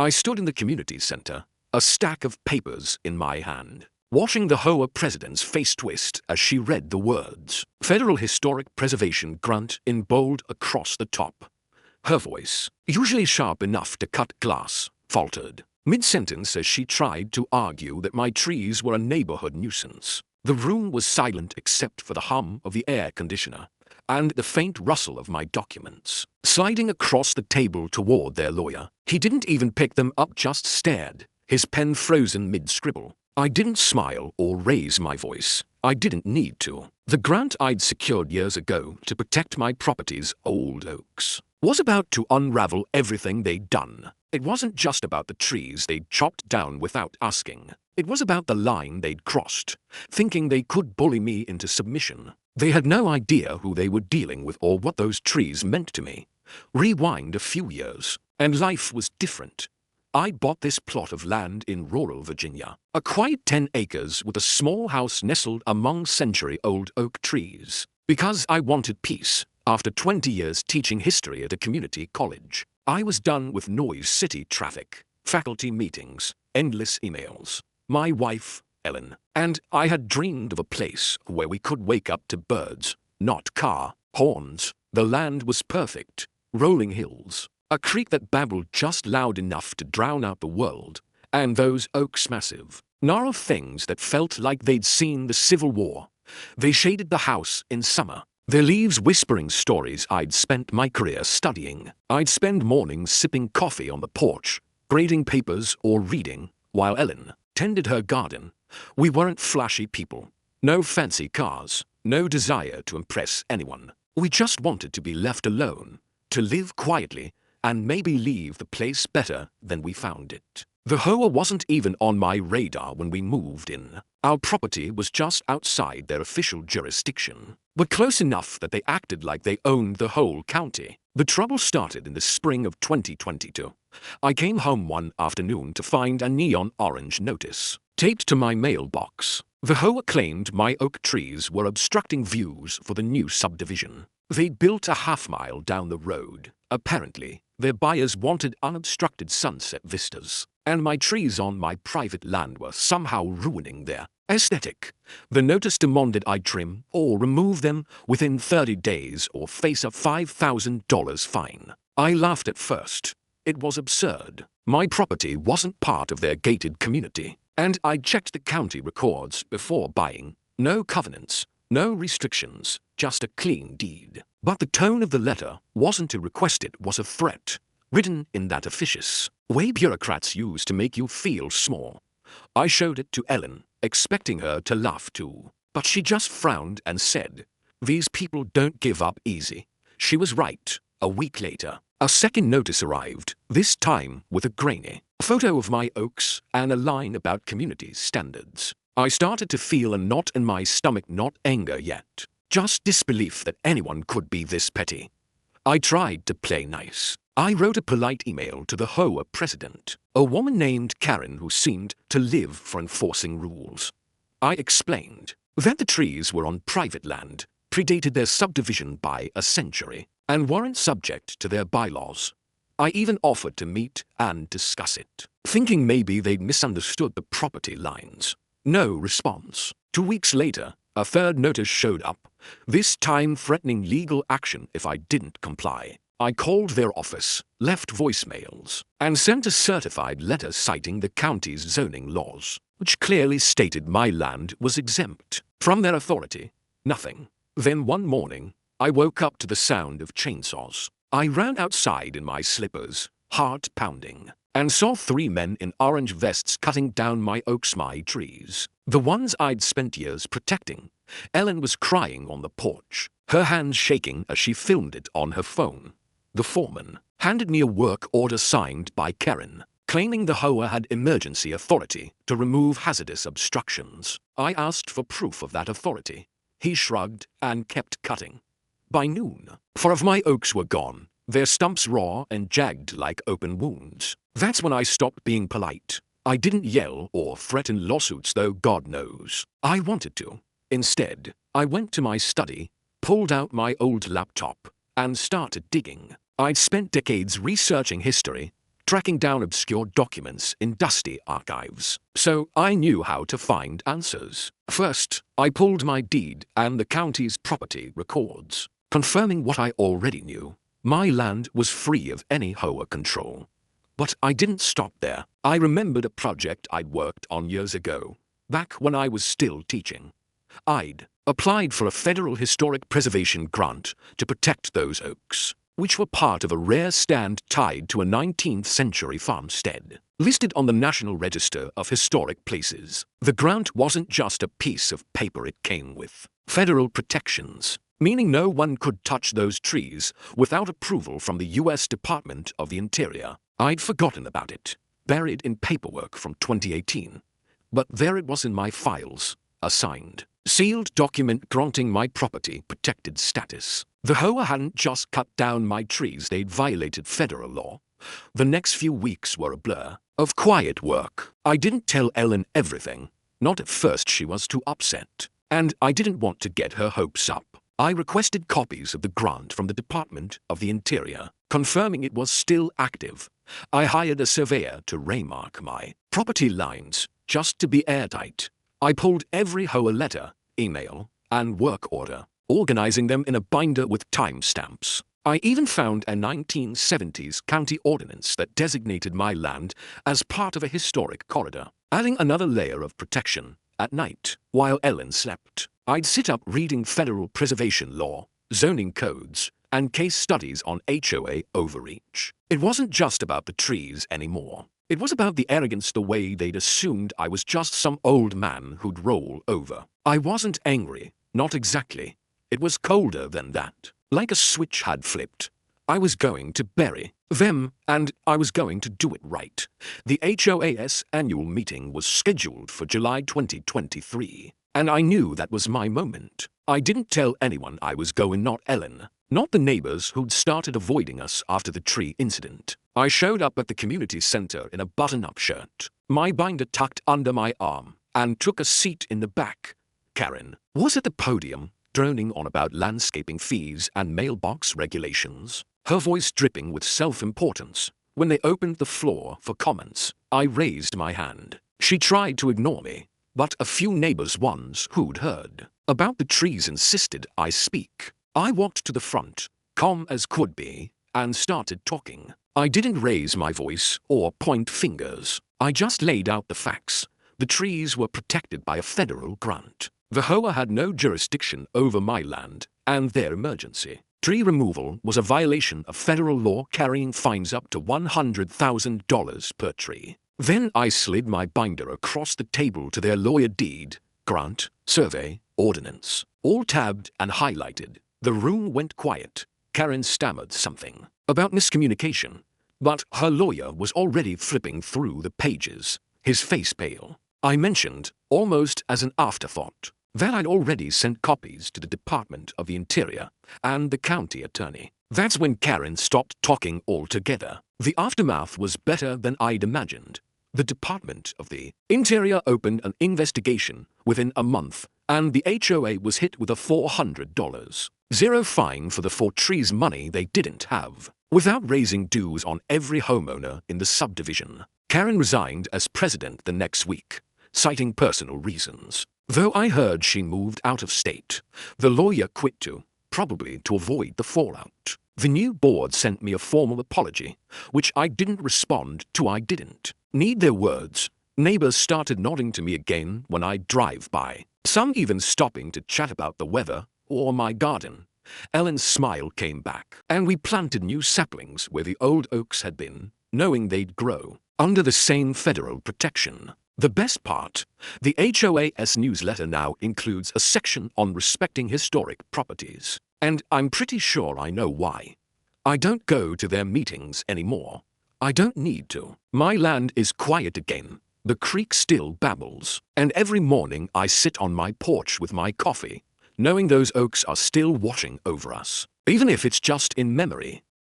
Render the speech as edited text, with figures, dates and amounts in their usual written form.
I stood in the community center, a stack of papers in my hand, watching the HOA president's face twist as she read the words, Federal Historic Preservation Grant in bold across the top. Her voice, usually sharp enough to cut glass, faltered mid-sentence as she tried to argue that my trees were a neighborhood nuisance. The room was silent except for the hum of the air conditioner and the faint rustle of my documents. Sliding across the table toward their lawyer, he didn't even pick them up, just stared, his pen frozen mid-scribble. I didn't smile or raise my voice. I didn't need to. The grant I'd secured years ago to protect my property's old oaks was about to unravel everything they'd done. It wasn't just about the trees they'd chopped down without asking. It was about the line they'd crossed, thinking they could bully me into submission. They had no idea who they were dealing with or what those trees meant to me. Rewind a few years, and life was different. I bought this plot of land in rural Virginia, a quiet 10 acres with a small house nestled among century-old oak trees, because I wanted peace. After 20 years teaching history at a community college, I was done with noise, city traffic, faculty meetings, endless emails. My wife, Ellen, and I had dreamed of a place where we could wake up to birds, not car horns. The land was perfect. Rolling hills, a creek that babbled just loud enough to drown out the world, and those oaks, massive, gnarled things that felt like they'd seen the Civil War. They shaded the house in summer, their leaves whispering stories I'd spent my career studying. I'd spend mornings sipping coffee on the porch, grading papers or reading, while Ellen tended her garden. We weren't flashy people. No fancy cars, no desire to impress anyone. We just wanted to be left alone, to live quietly, and maybe leave the place better than we found it. The HOA wasn't even on my radar when we moved in. Our property was just outside their official jurisdiction, but close enough that they acted like they owned the whole county. The trouble started in the spring of 2022. I came home one afternoon to find a neon orange notice taped to my mailbox. The HOA claimed my oak trees were obstructing views for the new subdivision. They'd built a half-mile down the road. Apparently, their buyers wanted unobstructed sunset vistas, and my trees on my private land were somehow ruining their aesthetic. The notice demanded I trim or remove them within 30 days or face a $5,000 fine. I laughed at first. It was absurd. My property wasn't part of their gated community, and I checked the county records before buying. No covenants, no restrictions, just a clean deed. But the tone of the letter wasn't a request, it was a threat, written in that officious way bureaucrats use to make you feel small. I showed it to Ellen, expecting her to laugh too, but she just frowned and said, "These people don't give up easy." She was right. A week later, a second notice arrived, this time with a grainy photo of my oaks and a line about community standards. I started to feel a knot in my stomach, not anger yet, just disbelief that anyone could be this petty. I tried to play nice. I wrote a polite email to the HOA president, a woman named Karen who seemed to live for enforcing rules. I explained that the trees were on private land, predated their subdivision by a century, and weren't subject to their bylaws. I even offered to meet and discuss it, thinking maybe they'd misunderstood the property lines. No response. 2 weeks later, a third notice showed up, this time threatening legal action if I didn't comply. I called their office, left voicemails, and sent a certified letter citing the county's zoning laws, which clearly stated my land was exempt from their authority. Nothing. Then one morning, I woke up to the sound of chainsaws. I ran outside in my slippers, heart pounding, and saw 3 men in orange vests cutting down my oaks, my trees, the ones I'd spent years protecting. Ellen was crying on the porch, her hands shaking as she filmed it on her phone. The foreman handed me a work order signed by Karen, claiming the HOA had emergency authority to remove hazardous obstructions. I asked for proof of that authority. He shrugged and kept cutting. By noon, 4 of my oaks were gone, their stumps raw and jagged like open wounds. That's when I stopped being polite. I didn't yell or threaten lawsuits, though God knows I wanted to. Instead, I went to my study, pulled out my old laptop, and started digging. I'd spent decades researching history, tracking down obscure documents in dusty archives. So I knew how to find answers. First, I pulled my deed and the county's property records, confirming what I already knew. My land was free of any HOA control. But I didn't stop there. I remembered a project I'd worked on years ago, back when I was still teaching. I'd applied for a federal historic preservation grant to protect those oaks, which were part of a rare stand tied to a 19th century farmstead, listed on the National Register of Historic Places. The grant wasn't just a piece of paper, it came with federal protections, meaning no one could touch those trees without approval from the U.S. Department of the Interior. I'd forgotten about it, buried in paperwork from 2018. But there it was in my files, a signed, sealed document granting my property protected status. The HOA hadn't just cut down my trees, they'd violated federal law. The next few weeks were a blur of quiet work. I didn't tell Ellen everything. Not at first, she was too upset. And I didn't want to get her hopes up. I requested copies of the grant from the Department of the Interior, confirming it was still active. I hired a surveyor to raymark my property lines, just to be airtight. I pulled every HOA letter, email, and work order, organizing them in a binder with timestamps. I even found a 1970s county ordinance that designated my land as part of a historic corridor, adding another layer of protection. At night, while Ellen slept, I'd sit up reading federal preservation law, zoning codes, and case studies on HOA overreach. It wasn't just about the trees anymore. It was about the arrogance, the way they'd assumed I was just some old man who'd roll over. I wasn't angry, not exactly. It was colder than that. Like a switch had flipped. I was going to bury them, and I was going to do it right. The HOA's annual meeting was scheduled for July 2023, and I knew that was my moment. I didn't tell anyone I was going, not Ellen, not the neighbors who'd started avoiding us after the tree incident. I showed up at the community center in a button-up shirt, my binder tucked under my arm, and took a seat in the back. Karen was at the podium, droning on about landscaping fees and mailbox regulations, her voice dripping with self-importance. When they opened the floor for comments, I raised my hand. She tried to ignore me, but a few neighbors, ones who'd heard about the trees, insisted I speak. I walked to the front, calm as could be, and started talking. I didn't raise my voice or point fingers. I just laid out the facts. The trees were protected by a federal grant. The HOA had no jurisdiction over my land, and their emergency tree removal was a violation of federal law, carrying fines up to $100,000 per tree. Then I slid my binder across the table to their lawyer: deed, grant, survey, ordinance, all tabbed and highlighted. The room went quiet. Karen stammered something about miscommunication, but her lawyer was already flipping through the pages, his face pale. I mentioned, almost as an afterthought, that I'd already sent copies to the Department of the Interior and the county attorney. That's when Karen stopped talking altogether. The aftermath was better than I'd imagined. The Department of the Interior opened an investigation within a month, and the HOA was hit with a $400 fine for the 4 trees, money they didn't have, without raising dues on every homeowner in the subdivision. Karen resigned as president the next week, citing personal reasons. Though I heard she moved out of state, the lawyer quit too, probably to avoid the fallout. The new board sent me a formal apology, which I didn't respond to. I didn't need their words. Neighbors started nodding to me again when I'd drive by, some even stopping to chat about the weather or my garden. Ellen's smile came back, and we planted new saplings where the old oaks had been, knowing they'd grow under the same federal protection. The best part, the HOA's newsletter now includes a section on respecting historic properties, and I'm pretty sure I know why. I don't go to their meetings anymore. I don't need to. My land is quiet again. The creek still babbles, and every morning I sit on my porch with my coffee, knowing those oaks are still watching over us, even if it's just in memory.